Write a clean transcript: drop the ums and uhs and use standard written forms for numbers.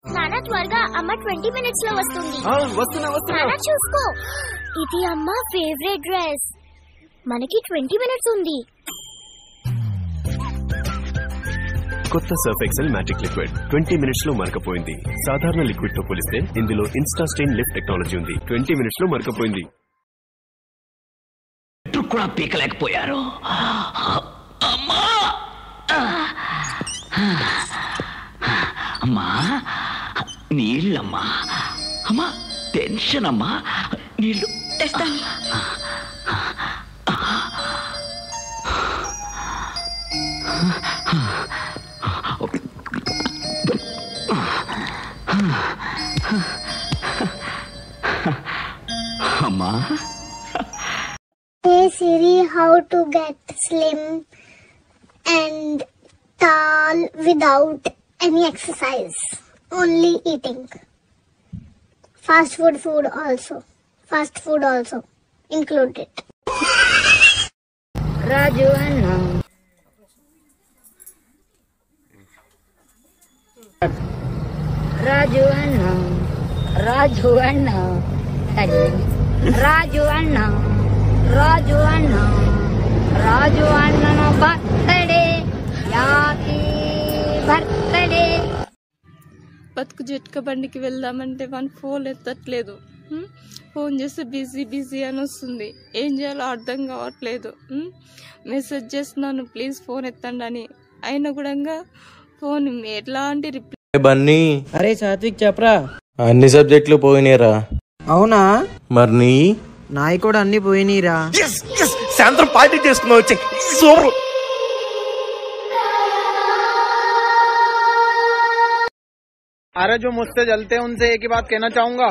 నానా త్వరగా అమ్మ 20 minutes లో వస్తుంది. వస్తున్నా నానా చూసుకో, ఇది అమ్మ ఫేవరెట్ డ్రెస్. మనకి 20 minutes ఉంది. కొత్త Surf Excel magic liquid 20 minutes లో మరకపోయింది. సాధారణ లిక్విడ్ తో పోలిస్తే ఇందులో ఇన్స్టా స్టెయిన్ లిఫ్ట్ టెక్నాలజీ ఉంది. 20 minutes లో మరకపోయింది. కూడా పీకలేకపోయారు. అమ్మా అమ్మా నీళ్ళమ్మా, అమ్మా టెన్షన్ అమ్మా, నీళ్ళు తెస్తాను. అమ్మా Hey Siri, how to get slim and tall without any exercise, only eating. Fast food also included. Raju Anna. Raju Anna. Raju Anna. Raju Anna. Raju Anna. Raju Anna no birthday. Happy birthday. బతుకు జట్క బండికి వెళ్దామంటే one phone ఎత్తట్లేదు. Phone చేస్తే busy అని వస్తుంది. ఏం చేయాలో అర్థం కావట్లేదు. మెసేజ్ చేస్తున్నాను ప్లీజ్ ఫోన్ ఎత్తండి అని, అయినా కూడా ఫోన్ ఎట్లాంటి రిప్లై. బన్నీ, అరే సాత్విక్ చెప్పరా. అన్ని సబ్జెక్టులు పోయినారా? అవునా, మరి నీ నాయి కూడా అన్ని పోయినీరా. సాయంత్రం పార్టీ చేసుకున్నావు. సూపర్. अरे जो मुझसे जलते हैं उनसे एक ही बात कहना चाहूंगा.